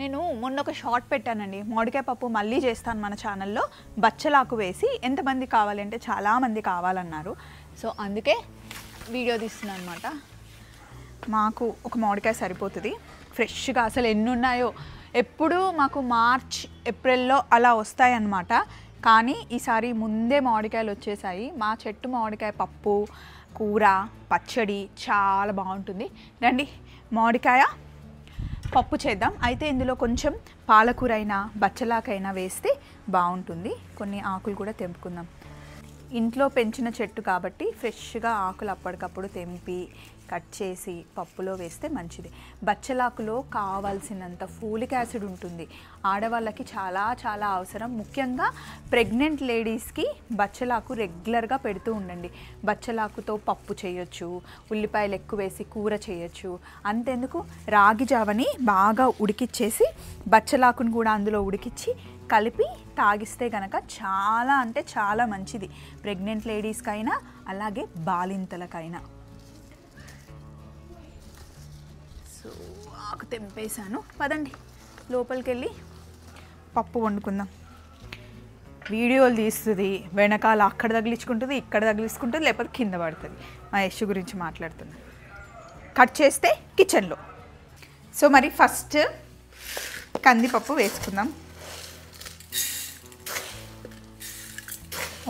నేను మొన్న ఒక షార్ట్ పెట్టానండి, మామిడికాయ పప్పు మళ్ళీ చేస్తాను మన ఛానల్లో, బచ్చలాకు వేసి. ఎంతమంది కావాలంటే చాలామంది కావాలన్నారు, సో అందుకే వీడియో తీస్తున్నాను అనమాట. మాకు ఒక మామిడికాయ సరిపోతుంది ఫ్రెష్గా. అసలు ఎన్ని ఉన్నాయో, ఎప్పుడు మాకు మార్చ్ ఏప్రిల్లో అలా వస్తాయన్నమాట. కానీ ఈసారి ముందే మామిడికాయలు వచ్చేసాయి. మా చెట్టు మామిడికాయ పప్పు, కూర, పచ్చడి చాలా బాగుంటుంది. రండి మామిడికాయ పప్పు చేద్దాం. అయితే ఇందులో కొంచెం పాలకూర అయినా బచ్చలాకైనా వేస్తే బాగుంటుంది. కొన్ని ఆకులు కూడా తెంపుకుందాం. ఇంట్లో పెంచిన చెట్టు కాబట్టి ఫ్రెష్గా ఆకులు అప్పటికప్పుడు తెంపి కట్ చేసి పప్పులో వేస్తే మంచిది. బచ్చలాకులో కావాల్సినంత ఫోలిక్ యాసిడ్ ఉంటుంది. ఆడవాళ్ళకి చాలా చాలా అవసరం. ముఖ్యంగా ప్రెగ్నెంట్ లేడీస్కి బచ్చలాకు రెగ్యులర్గా పెడుతూ ఉండండి. బచ్చలాకుతో పప్పు చేయొచ్చు, ఉల్లిపాయలు ఎక్కువ వేసి కూర చేయొచ్చు. అంతెందుకు, రాగి జావని బాగా ఉడికిచ్చేసి బచ్చలాకును కూడా అందులో ఉడికిచ్చి కలిపి తాగిస్తే కనుక చాలా అంటే చాలా మంచిది, ప్రెగ్నెంట్ లేడీస్కైనా అలాగే బాలింతలకైనా. సో ఆకు తెంపేశాను, పదండి లోపలికి వెళ్ళి పప్పు వండుకుందాం. వీడియోలు తీస్తుంది, వెనకాల అక్కడ తగిలించుకుంటుంది, ఇక్కడ తగిలించుకుంటుంది, లేకపోతే కింద పడుతుంది. మా యశ్ గురించి మాట్లాడుతున్నాను. కట్ చేస్తే కిచెన్లో. సో మరి ఫస్ట్ కందిపప్పు వేసుకుందాం.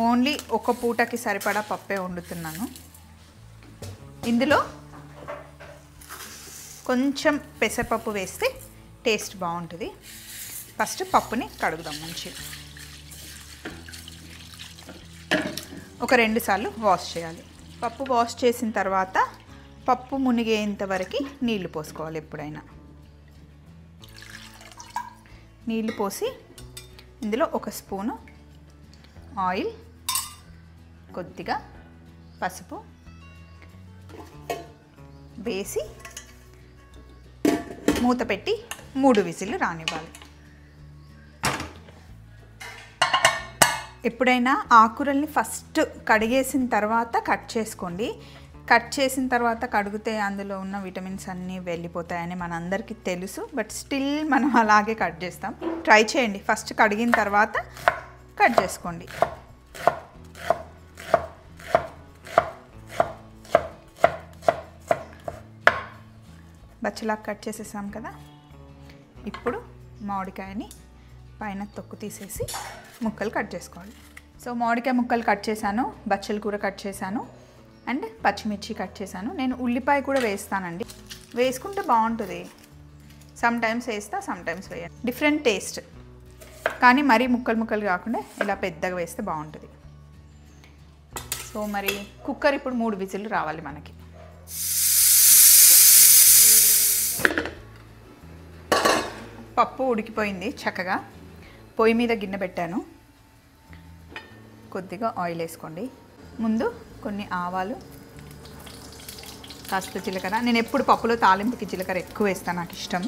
ఓన్లీ ఒక పూటకి సరిపడా పప్పే వండుతున్నాను. ఇందులో కొంచెం పెసరపప్పు వేస్తే టేస్ట్ బాగుంటుంది. ఫస్ట్ పప్పుని కడుగుదాం మంచిగా. ఒక 2 సార్లు వాష్ చేయాలి. పప్పు వాష్ చేసిన తర్వాత పప్పు మునిగేంత వరకు నీళ్లు పోసుకోవాలి. ఎప్పుడైనా నీళ్లు పోసి ఇందులో 1 స్పూను ఆయిల్, కొద్దిగా పసుపు వేసి మూత పెట్టి 3 విజిల్లు రానివ్వాలి. ఎప్పుడైనా ఆకుకూరల్ని ఫస్ట్ కడిగేసిన తర్వాత కట్ చేసుకోండి. కట్ చేసిన తర్వాత కడిగితే అందులో ఉన్న విటమిన్స్ అన్నీ వెళ్ళిపోతాయని మనందరికీ తెలుసు. బట్ స్టిల్ మనం అలాగే కట్ చేస్తాం. ట్రై చేయండి, ఫస్ట్ కడిగిన తర్వాత కట్ చేసుకోండి. బచ్చలాకు కట్ చేసేసాం కదా. ఇప్పుడు మామిడికాయని పైన తొక్కు తీసేసి ముక్కలు కట్ చేసుకోవాలి. సో మామిడికాయ ముక్కలు కట్ చేశాను, బచ్చల కూర కట్ చేశాను, అండ్ పచ్చిమిర్చి కట్ చేశాను. నేను ఉల్లిపాయ కూడా వేస్తానండి, వేసుకుంటే బాగుంటుంది. సమ్ టైమ్స్ వేస్తా, సమ్ టైమ్స్ వేయ, డిఫరెంట్ టేస్ట్. కానీ మరీ ముక్కలు ముక్కలు కాకుండా ఇలా పెద్దగా వేస్తే బాగుంటుంది. సో మరి కుక్కర్ ఇప్పుడు 3 విజిల్లు రావాలి మనకి. పప్పు ఉడికిపోయింది చక్కగా. పొయ్యి మీద గిన్నె పెట్టాను. కొద్దిగా ఆయిల్ వేసుకోండి. ముందు కొన్ని ఆవాలు, కాస్త జీలకర్ర. నేను ఎప్పుడు పప్పులో తాలింపుకి జీలకర్ర ఎక్కువ వేస్తాను, నాకు ఇష్టం.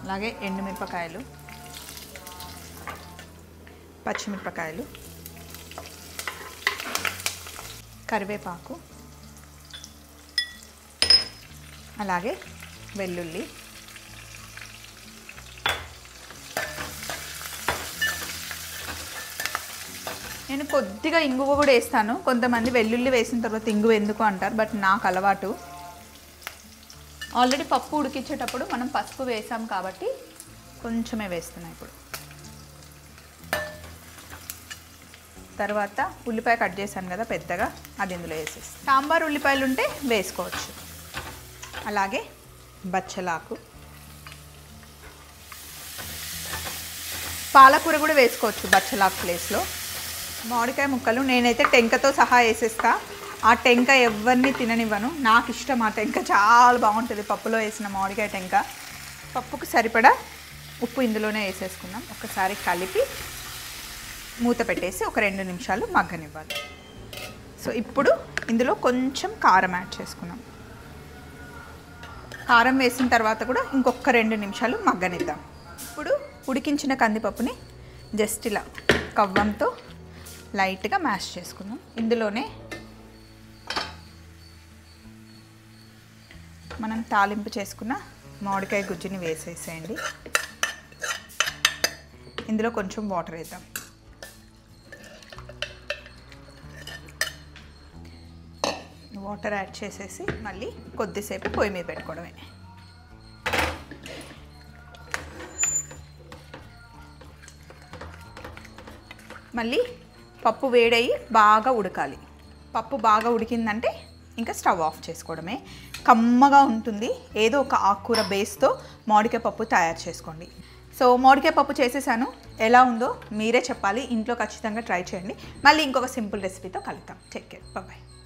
అలాగే ఎండుమిరపకాయలు, పచ్చిమిరపకాయలు, కరివేపాకు, అలాగే వెల్లుల్లి, నేను కొద్దిగా ఇంగువ కూడా వేస్తాను. కొంతమంది వెల్లుల్లి వేసిన తర్వాత ఇంగువ ఎందుకు అంటారు, బట్ నాకు అలవాటు. ఆల్రెడీ పప్పు ఉడికించేటప్పుడు మనం పసుపు వేసాం కాబట్టి కొంచెమే వేస్తున్నాను ఇప్పుడు. తర్వాత ఉల్లిపాయ కట్ చేశాను కదా పెద్దగా, అది ఇందులో వేసేసి. సాంబార్ ఉల్లిపాయలు ఉంటే వేసుకోవచ్చు. అలాగే బచ్చలాకు, పాలకూర కూడా వేసుకోవచ్చు బచ్చలాకు ప్లేస్లో. మామిడికాయ ముక్కలు నేనైతే టెంకతో సహా వేసేస్తా. ఆ టెంక ఎవరిని తిననివ్వను, నాకు ఇష్టం. ఆ టెంక చాలా బాగుంటుంది పప్పులో వేసిన మామిడికాయ టెంక. పప్పుకు సరిపడా ఉప్పు ఇందులోనే వేసేసుకుందాం. ఒకసారి కలిపి మూత పెట్టేసి ఒక 2 నిమిషాలు మగ్గనివ్వాలి. సో ఇప్పుడు ఇందులో కొంచెం కారం యాడ్ చేసుకున్నాం. కారం వేసిన తర్వాత కూడా ఇంకొక 2 నిమిషాలు మగ్గనిద్దాం. ఇప్పుడు ఉడికించిన కందిపప్పుని జస్ట్ ఇలా కవ్వంతో లైట్గా మ్యాష్ చేసుకుందాం. ఇందులోనే మనం తాలింపు చేసుకున్న మామిడికాయ గుజ్జుని వేసేసేయండి. ఇందులో కొంచెం వాటర్ వేద్దాం. వాటర్ యాడ్ చేసేసి మళ్ళీ కొద్దిసేపు పొయ్యి మీద పెట్టుకోవడమే. మళ్ళీ పప్పు వేడయ్యి బాగా ఉడకాలి. పప్పు బాగా ఉడికిందంటే ఇంకా స్టవ్ ఆఫ్ చేసుకోవడమే. కమ్మగా ఉంటుంది. ఏదో ఒక ఆకుకూర బేస్తో మామిడికాయ పప్పు తయారు చేసుకోండి. సో మామిడికాయ పప్పు చేసేసాను. ఎలా ఉందో మీరే చెప్పాలి. ఇంట్లో ఖచ్చితంగా ట్రై చేయండి. మళ్ళీ ఇంకొక సింపుల్ రెసిపీతో కలుద్దాం. Take care. బాయ్.